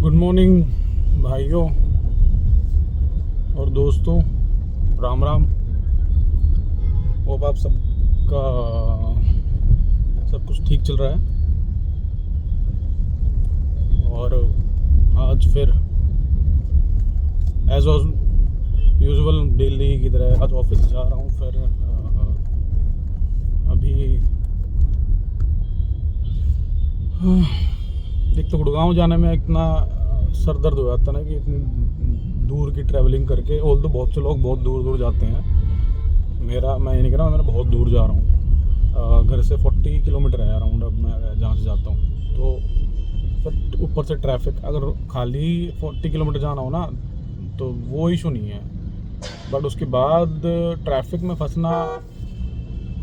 Good morning भाइयों और दोस्तों, राम राम। होप आप सबका सब कुछ ठीक चल रहा है। और आज फिर एज यूजुअल डेली की तरह आज ऑफिस जा रहा हूँ। फिर अभी एक तो गुड़गांव जाने में इतना सर दर्द हो जाता ना कि इतनी दूर की ट्रैवलिंग करके। ऑल तो बहुत से लोग बहुत दूर दूर जाते हैं। मैं ये नहीं कह रहा हूँ, मैं बहुत दूर जा रहा हूँ। घर से 40 किलोमीटर है अराउंड अब मैं जहाँ से जाता हूँ। तो फिर ऊपर से ट्रैफिक, अगर खाली 40 किलोमीटर जाना हो ना तो वो इशू नहीं है, बट उसके बाद ट्रैफिक में फंसना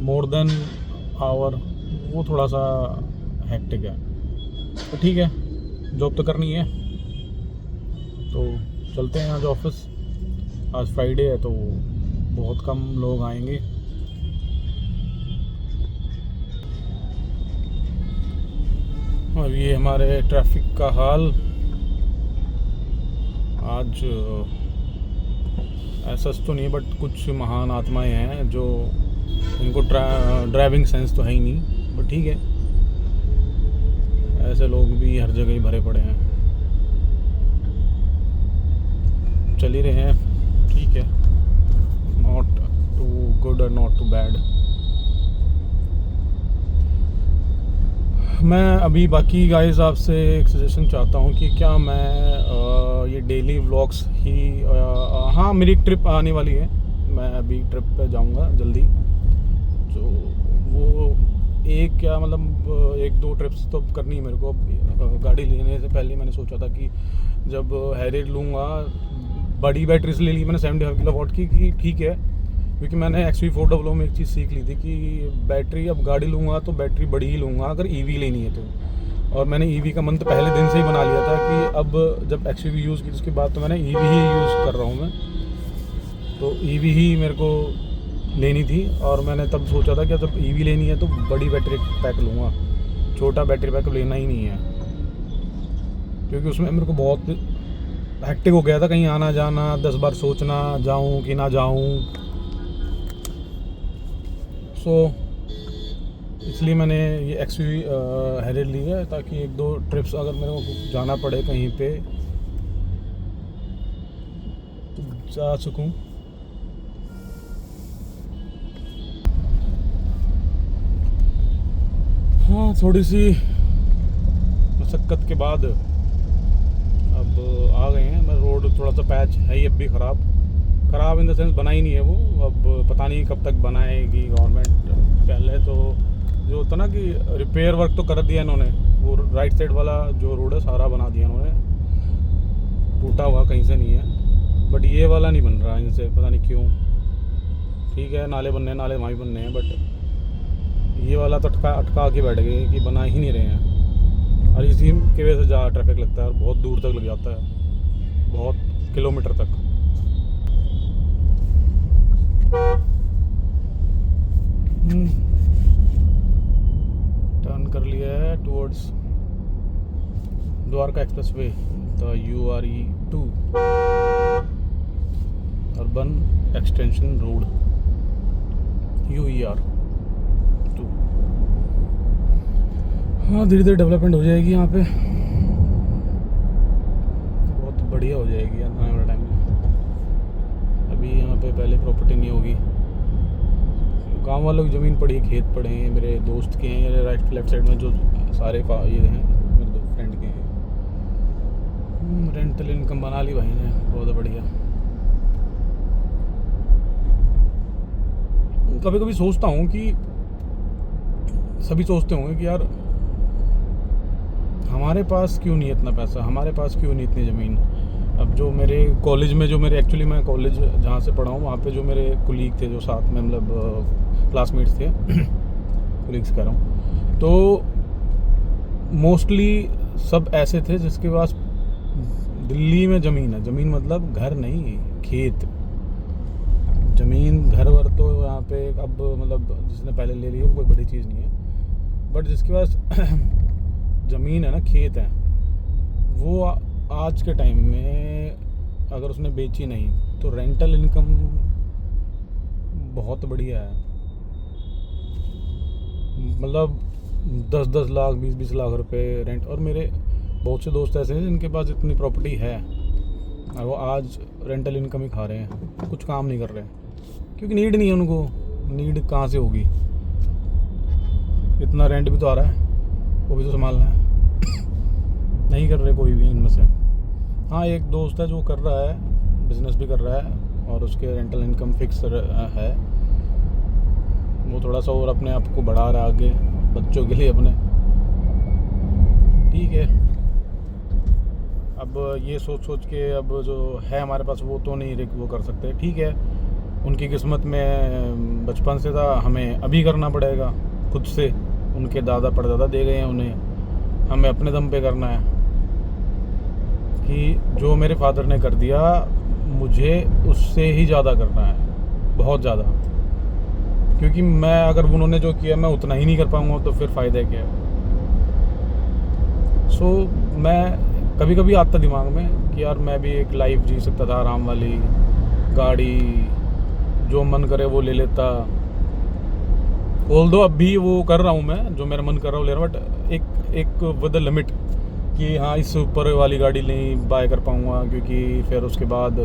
मोर देन आवर, वो थोड़ा सा हेक्टिक है। तो ठीक है, जॉब तो करनी है, तो चलते हैं आज ऑफिस। आज फ्राइडे है तो बहुत कम लोग आएंगे। और ये हमारे ट्रैफिक का हाल आज ऐसा तो नहीं, बट कुछ महान आत्माएं हैं जो इनको ड्राइविंग सेंस तो है ही नहीं, बट ठीक है, ऐसे लोग भी हर जगह ही भरे पड़े हैं। चल ही रहे हैं, ठीक है, नॉट टू गुड और नॉट टू बैड। मैं अभी बाकी गाइस आपसे एक सजेशन चाहता हूँ कि क्या मैं ये डेली व्लॉग्स ही हाँ, मेरी एक ट्रिप आने वाली है। मैं अभी ट्रिप पे जाऊँगा जल्दी, जो वो एक क्या मतलब 1-2 ट्रिप्स तो करनी है मेरे को। गाड़ी लेने से पहले मैंने सोचा था कि जब हैरियर लूँगा, बड़ी बैटरी से ले ली मैंने 75 किलोवाट की, कि ठीक है, क्योंकि मैंने XV400 में एक चीज़ सीख ली थी कि बैटरी, अब गाड़ी लूँगा तो बैटरी बड़ी ही लूँगा अगर EV लेनी है तो। और मैंने EV का मन तो पहले दिन से ही बना लिया था कि अब जब XV यूज़ की उसके बाद तो मैंने EV ही यूज़ कर रहा हूँ मैं, तो EV ही मेरे को लेनी थी। और मैंने तब सोचा था कि जब EV लेनी है तो बड़ी बैटरी पैक लूँगा, छोटा बैटरी पैक लेना ही नहीं है, क्योंकि उसमें मेरे को बहुत हेक्टिक हो गया था। कहीं आना जाना, 10 बार सोचना जाऊँ कि ना जाऊँ। सो इसलिए मैंने ये XV हैरियर ली है, ताकि 1-2 ट्रिप्स अगर मेरे को जाना पड़े कहीं पे तो जा सकूँ। हाँ, थोड़ी सी मशक्क़त के बाद अब आ गए हैं। मैं रोड थोड़ा सा पैच है ही अब भी ख़राब इन द सेंस बना ही नहीं है वो। अब पता नहीं कब तक बनाएगी गवर्नमेंट। पहले तो जो होता ना कि रिपेयर वर्क तो कर दिया इन्होंने, वो राइट साइड वाला जो रोड है सारा बना दिया इन्होंने, टूटा हुआ कहीं से नहीं है, बट ये वाला नहीं बन रहा इनसे, पता नहीं क्यों। ठीक है, नाले बनने हैं, नाले वहाँ भी बनने हैं, बट ये वाला तो अटका के बैठ गए कि बना ही नहीं रहे हैं। और इसी की वजह से ज़्यादा ट्रैफिक लगता है और बहुत दूर तक लग जाता है, बहुत किलोमीटर तक। टर्न कर लिया है towards Dwarka express way, the URE2 urban extension road, UER2। हाँ, धीरे धीरे डेवलपमेंट हो जाएगी यहाँ पे, बहुत बढ़िया हो जाएगी आने वाले टाइम में। अभी यहाँ पे पहले प्रॉपर्टी नहीं होगी, गांव वालों की ज़मीन पड़ी है, खेत पड़े हैं, मेरे दोस्त के हैं, या राइट लेफ्ट साइड में जो सारे ये हैं मेरे दो फ्रेंड के हैं। रेंटल इनकम बना ली भाई ने, बहुत बढ़िया। कभी कभी सोचता हूँ कि सभी सोचते होंगे कि यार हमारे पास क्यों नहीं इतना पैसा, हमारे पास क्यों नहीं इतनी ज़मीन। अब जो मेरे कॉलेज में, जो मेरे एक्चुअली मैं कॉलेज जहाँ से पढ़ा हूँ वहाँ पे जो मेरे कुलीग थे, जो साथ में मतलब क्लासमेट्स थे कुलीग्स कह रहा हूँ, तो मोस्टली सब ऐसे थे जिसके पास दिल्ली में ज़मीन है। ज़मीन मतलब घर नहीं, खेत। ज़मीन घर वर तो यहाँ पे अब मतलब जिसने पहले ले लिया वो कोई बड़ी चीज़ नहीं है, बट जिसके पास ज़मीन है ना, खेत है, वो आज के टाइम में अगर उसने बेची नहीं तो रेंटल इनकम बहुत बढ़िया है। मतलब 10-10 लाख 20-20 लाख रुपए रेंट। और मेरे बहुत से दोस्त ऐसे हैं जिनके पास इतनी प्रॉपर्टी है और वो आज रेंटल इनकम ही खा रहे हैं, कुछ काम नहीं कर रहे हैं क्योंकि नीड नहीं है उनको। नीड कहाँ से होगी, इतना रेंट भी तो आ रहा है, वो भी तो संभालना है। नहीं कर रहे कोई भी इनमें से। हाँ, एक दोस्त है जो कर रहा है, बिजनेस भी कर रहा है और उसके रेंटल इनकम फिक्स है। वो थोड़ा सा और अपने आप को बढ़ा रहा है आगे बच्चों के लिए अपने। ठीक है, अब ये सोच के अब जो है हमारे पास वो तो नहीं वो कर सकते। ठीक है, उनकी किस्मत में बचपन से था, हमें अभी करना पड़ेगा खुद से। उनके दादा परदादा दे गए हैं उन्हें, हमें अपने दम पे करना है। कि जो मेरे फादर ने कर दिया मुझे उससे ही ज़्यादा करना है, बहुत ज़्यादा। क्योंकि मैं अगर उन्होंने जो किया मैं उतना ही नहीं कर पाऊँगा तो फिर फ़ायदा क्या है। सो मैं कभी कभी आता दिमाग में कि यार मैं भी एक लाइफ जी सकता था, आराम वाली गाड़ी, जो मन करे वो ले लेता। ऑल्दो अब भी वो कर रहा हूँ मैं, जो मेरा मन कर रहा हूँ ले रहा हूँ, बट एक विद लिमिट कि हाँ इससे ऊपर वाली गाड़ी नहीं बाय कर पाऊँगा क्योंकि फिर उसके बाद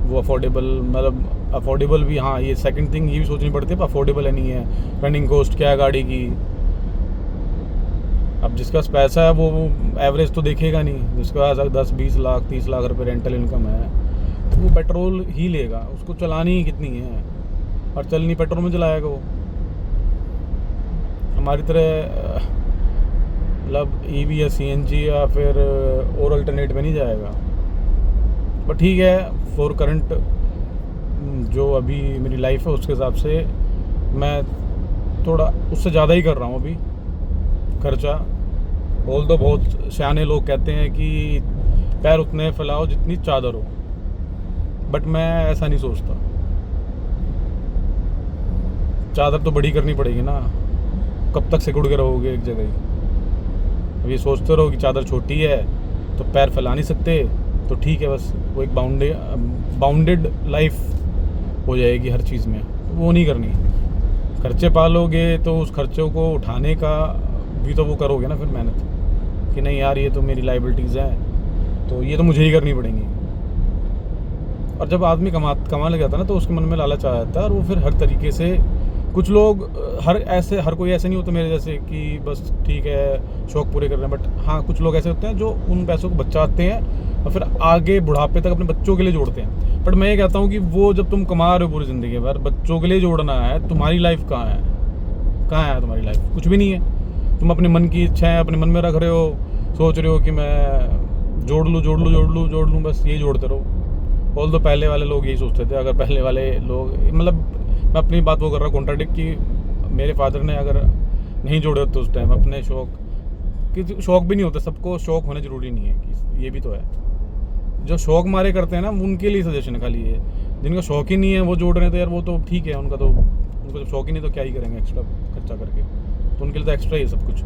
वो अफोर्डेबल, मतलब अफोर्डेबल भी, हाँ ये सेकंड थिंग ये भी सोचनी पड़ती है, पर अफोर्डेबल है नहीं है, रनिंग कॉस्ट क्या है गाड़ी की। अब जिसके पास पैसा है वो एवरेज तो देखेगा नहीं, जिसके पास 10-20 लाख 30 लाख रुपए रेंटल इनकम है तो वो पेट्रोल ही लेगा, उसको चलानी ही कितनी है और चलनी पेट्रोल में चलाएगा वो। हमारी तरह मतलब ईवी या सीएनजी या फिर और अल्टरनेट में नहीं जाएगा। बट ठीक है, फॉर करंट जो अभी मेरी लाइफ है उसके हिसाब से मैं थोड़ा उससे ज़्यादा ही कर रहा हूँ अभी खर्चा। बोल दो, बहुत सियाने लोग कहते हैं कि पैर उतने फैलाओ जितनी चादर हो, बट मैं ऐसा नहीं सोचता। चादर तो बड़ी करनी पड़ेगी ना, कब तक सिकुड़ के रहोगे एक जगह ही। अब ये सोचते रहो कि चादर छोटी है तो पैर फैला नहीं सकते, तो ठीक है बस वो एक बाउंडेड लाइफ हो जाएगी हर चीज़ में, वो नहीं करनी। खर्चे पालोगे तो उस खर्चों को उठाने का भी तो वो करोगे ना फिर मेहनत, कि नहीं यार ये तो मेरी लाइबिलिटीज़ हैं तो ये तो मुझे ही करनी पड़ेंगी। और जब आदमी कमा लग जाता है ना तो उसके मन में लालच आ जाता है और वो फिर हर तरीके से, कुछ लोग हर कोई ऐसे नहीं होता मेरे जैसे कि बस ठीक है शौक पूरे कर रहे हैं। बट हाँ, कुछ लोग ऐसे होते हैं जो उन पैसों को बचाते हैं और फिर आगे बुढ़ापे तक अपने बच्चों के लिए जोड़ते हैं। बट मैं ये कहता हूँ कि वो जब तुम कमा रहे हो पूरी ज़िंदगी भर, बच्चों के लिए जोड़ना है, तुम्हारी लाइफ कहाँ है? कहाँ है तुम्हारी लाइफ? कुछ भी नहीं है। तुम अपने मन की इच्छाएं अपने मन में रख रहे हो, सोच रहे हो कि मैं जोड़ लूँ, बस यही जोड़ते रहो। ऑल दो पहले वाले लोग यही सोचते थे। अगर पहले वाले लोग, मतलब मैं अपनी बात वो कर रहा हूँ कॉन्ट्राडिक्ट, कि मेरे फादर ने अगर नहीं जोड़े होते उस टाइम अपने शौक, कि शौक भी नहीं होते, सबको शौक होने ज़रूरी नहीं है, कि ये भी तो है। जो शौक मारे करते हैं ना उनके लिए सजेशन है खाली ये। जिनका शौक ही नहीं है वो जोड़ रहे हैं तो यार वो तो ठीक है, उनको जब शौक ही नहीं तो क्या ही करेंगे एक्स्ट्रा खर्चा करके, तो उनके लिए तो एक्स्ट्रा ही है सब कुछ।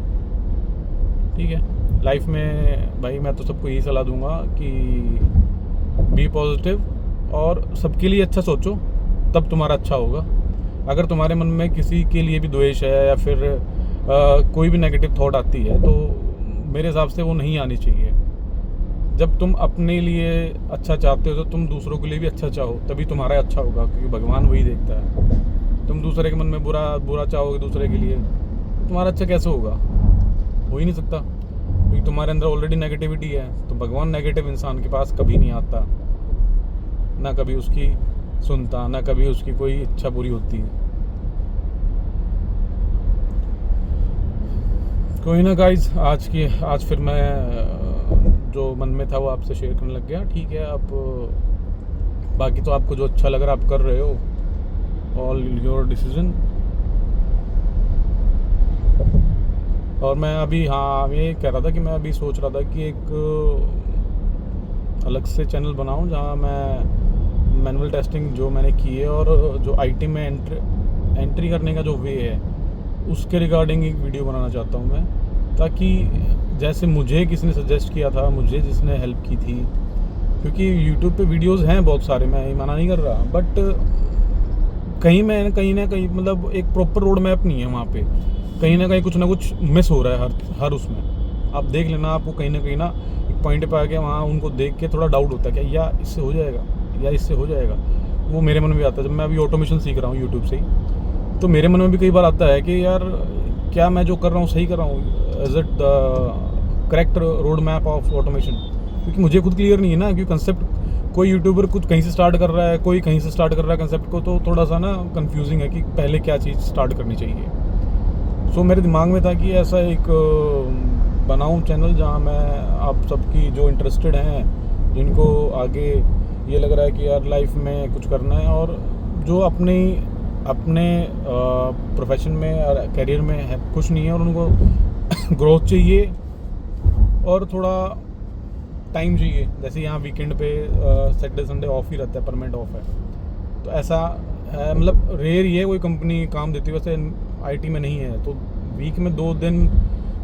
ठीक है, लाइफ में भाई मैं तो सबको यही सलाह दूंगा कि बी पॉजिटिव और सबके लिए अच्छा सोचो, तब तुम्हारा अच्छा होगा। अगर तुम्हारे मन में किसी के लिए भी द्वेष है या फिर कोई भी नेगेटिव थॉट आती है तो मेरे हिसाब से वो नहीं आनी चाहिए। जब तुम अपने लिए अच्छा चाहते हो तो तुम दूसरों के लिए भी अच्छा चाहो, तभी तुम्हारा अच्छा होगा, क्योंकि भगवान वही देखता है। तुम दूसरे के मन में बुरा चाहोगे दूसरे के लिए, तुम्हारा अच्छा कैसे होगा? हो ही नहीं सकता, क्योंकि तुम्हारे अंदर ऑलरेडी नेगेटिविटी है। तो भगवान नेगेटिव इंसान के पास कभी नहीं आता, ना कभी उसकी सुनता, ना कभी उसकी कोई इच्छा पूरी होती है। कोई ना गाइज, आज फिर मैं जो मन में था वो आपसे शेयर करने लग गया। ठीक है, अब बाकी तो आपको जो अच्छा लग रहा है आप कर रहे हो, ऑल योर डिसीजन। और मैं अभी ये कह रहा था कि मैं अभी सोच रहा था कि एक अलग से चैनल बनाऊं जहां मैं मैनुअल टेस्टिंग जो मैंने की है और जो आईटी में एंट्री करने का जो वे है उसके रिगार्डिंग एक वीडियो बनाना चाहता हूं मैं, ताकि जैसे मुझे किसी ने सजेस्ट किया था, मुझे जिसने हेल्प की थी, क्योंकि यूट्यूब पे वीडियोस हैं बहुत सारे, मैं ये मना नहीं कर रहा, बट कहीं ना कहीं मतलब एक प्रॉपर रोड मैप नहीं है वहाँ पे। कहीं ना कुछ मिस हो रहा है हर उसमें। आप देख लेना, आपको कहीं ना एक पॉइंट पे आके वहाँ उनको देख के थोड़ा डाउट होता है कि या इससे हो जाएगा या इससे हो जाएगा। वो मेरे मन में भी आता है। जब मैं अभी ऑटोमेशन सीख रहा हूँ यूट्यूब से ही, तो मेरे मन में भी कई बार आता है कि यार क्या मैं जो कर रहा हूँ सही कर रहा हूँ, is it the correct road map of automation. क्योंकि मुझे खुद क्लियर नहीं है ना, क्योंकि कंसेप्ट कोई यूट्यूबर कुछ कहीं से स्टार्ट कर रहा है, कोई कहीं से स्टार्ट कर रहा है कंसेप्ट को, तो थोड़ा सा ना कंफ्यूजिंग है कि पहले क्या चीज़ स्टार्ट करनी चाहिए। सो मेरे दिमाग में था कि ऐसा एक बनाऊं चैनल जहां मैं आप सबकी जो इंटरेस्टेड हैं, जिनको आगे ये लग रहा है कि यार लाइफ में कुछ करना है और जो अपने प्रोफेशन में और करियर में है कुछ नहीं है और उनको ग्रोथ चाहिए और थोड़ा टाइम चाहिए। जैसे यहाँ वीकेंड पे सैटरडे संडे ऑफ ही रहता है, परमानेंट ऑफ है, तो ऐसा मतलब रेयर ही है कोई कंपनी काम देती है। वैसे आईटी में नहीं है, तो वीक में 2 दिन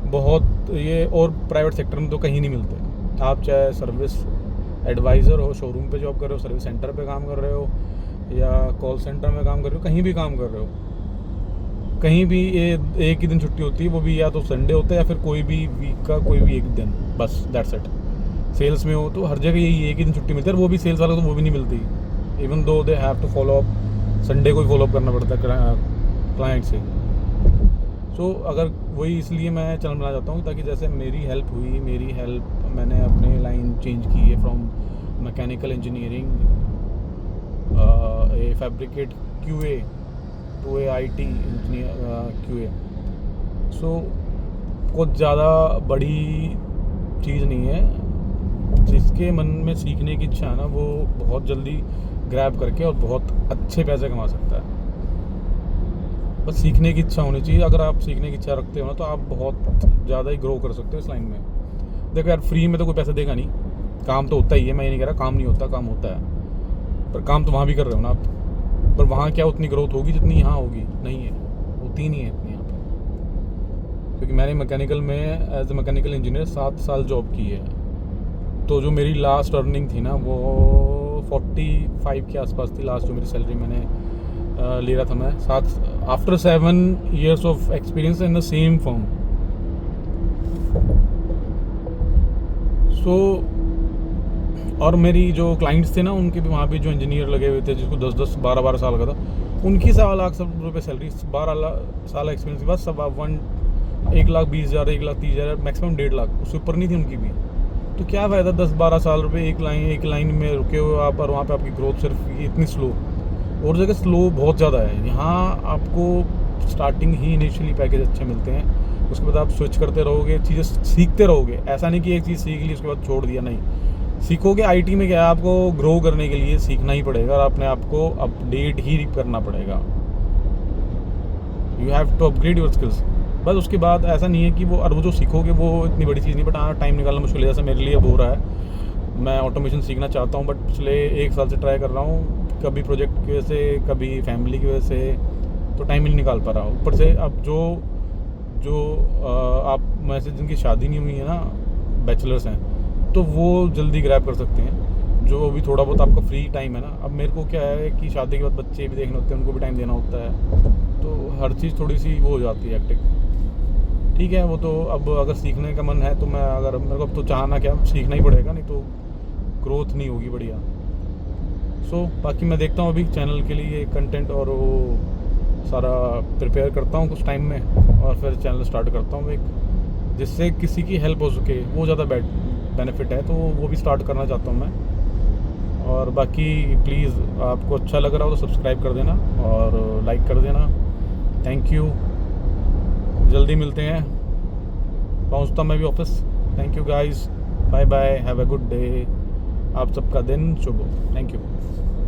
बहुत ये, और प्राइवेट सेक्टर में तो कहीं नहीं मिलते। आप चाहे सर्विस एडवाइज़र हो, शोरूम पे जॉब कर रहे हो, सर्विस सेंटर पे काम कर रहे हो, या कॉल सेंटर में काम कर रहे हो, कहीं भी काम कर रहे हो, कहीं भी ये एक ही दिन छुट्टी होती है, वो भी या तो संडे होता है या फिर कोई भी वीक का कोई भी एक दिन, बस दैट्स इट। सेल्स में हो तो हर जगह यही एक ही दिन छुट्टी मिलती है, और वो भी सेल्स वालों को वो भी नहीं मिलती। Even though they have to follow up, Sunday को ही फॉलो अप करना पड़ता है क्लाइंट से। सो अगर वही, इसलिए मैं चैनल बनाना चाहता हूँ ताकि जैसे मेरी हेल्प हुई, मैंने अपने लाइन चेंज की है from mechanical engineering a fabricate QA to a IT engineer QA। So कुछ ज़्यादा बड़ी चीज़ नहीं है। जिसके मन में सीखने की इच्छा है ना, वो बहुत जल्दी ग्रैब करके और बहुत अच्छे पैसे कमा सकता है। बस सीखने की इच्छा होनी चाहिए। अगर आप सीखने की इच्छा रखते हो ना, तो आप बहुत ज़्यादा ही ग्रो कर सकते हो इस लाइन में। देखो यार, फ्री में तो कोई पैसा देगा नहीं, काम तो होता ही है। मैं ये नहीं कह रहा काम नहीं होता, काम होता है, पर काम तो वहाँ भी कर रहे हो ना आप। पर वहाँ क्या उतनी ग्रोथ होगी जितनी यहाँ होगी? नहीं है, होती नहीं है इतनी यहाँ पर। क्योंकि मैंने मैकेनिकल में एज ए मैकेनिकल इंजीनियर 7 साल जॉब की है, तो जो मेरी लास्ट अर्निंग थी ना, वो 45 के आसपास थी। लास्ट जो मेरी सैलरी मैंने ले रहा था मैं, after 7 years of experience in the same firm. So और मेरी जो क्लाइंट्स थे ना, उनके भी वहाँ भी जो इंजीनियर लगे हुए थे, जिसको 10-10 12-12 साल का था, उनकी 1.25 लाख रुपये सैलरी, 12 साल एक्सपीरियंस के बाद सब 1,20,000 1,30,000 मैक्सिमम 1.5 लाख, उससे ऊपर नहीं थी उनकी भी। तो क्या फ़ायदा 10-12 साल रुपये एक लाइन में रुके हुए आप, और वहाँ पे आपकी ग्रोथ सिर्फ इतनी स्लो। और जगह स्लो बहुत ज़्यादा है। यहाँ आपको स्टार्टिंग ही इनिशियली पैकेज अच्छे मिलते हैं, उसके बाद आप स्विच करते रहोगे, चीज़ें सीखते रहोगे। ऐसा नहीं कि एक चीज़ सीख ली उसके बाद छोड़ दिया, नहीं, सीखोगे। IT में क्या है, आपको ग्रो करने के लिए सीखना ही पड़ेगा और अपने आप को अपडेट ही करना पड़ेगा। You have to upgrade your skills. बस उसके बाद ऐसा नहीं है कि वो जो सीखोगे वो इतनी बड़ी चीज़ नहीं, बट हाँ, टाइम निकालना मुश्किल है। जैसे मेरे लिए अब हो रहा है, मैं ऑटोमेशन सीखना चाहता हूँ, बट पिछले 1 साल से ट्राई कर रहा हूँ। कभी प्रोजेक्ट की वजह से, कभी फैमिली की वजह से, तो टाइम ही नहीं निकाल पा रहा हूँ। ऊपर से अब जो आप में से जिनकी शादी नहीं हुई है ना, बैचलर्स हैं, तो वो जल्दी ग्रैब कर सकते हैं। जो अभी थोड़ा बहुत आपका फ्री टाइम है ना, अब मेरे को क्या है कि शादी के बाद बच्चे भी देखने होते हैं, उनको भी टाइम देना होता है, तो हर चीज़ थोड़ी सी वो हो जाती है हेक्टिक। ठीक है, वो तो अब अगर सीखने का मन है तो मेरे को अब तो चाहना क्या, सीखना ही पड़ेगा, नहीं तो ग्रोथ नहीं होगी बढ़िया। सो बाकी मैं देखता हूँ अभी चैनल के लिए कंटेंट और वो सारा प्रिपेयर करता हूँ कुछ टाइम में, और फिर चैनल स्टार्ट करता हूँ एक, जिससे किसी की हेल्प हो सके। वो ज़्यादा बेनिफिट है, तो वो भी स्टार्ट करना चाहता हूँ मैं। और बाकी प्लीज़, आपको अच्छा लग रहा हो तो सब्सक्राइब कर देना और लाइक कर देना। थैंक यू, जल्दी मिलते हैं, पहुँचता मैं भी office. Thank you guys, bye bye, have a good day. आप सबका दिन शुभ हो। Thank you.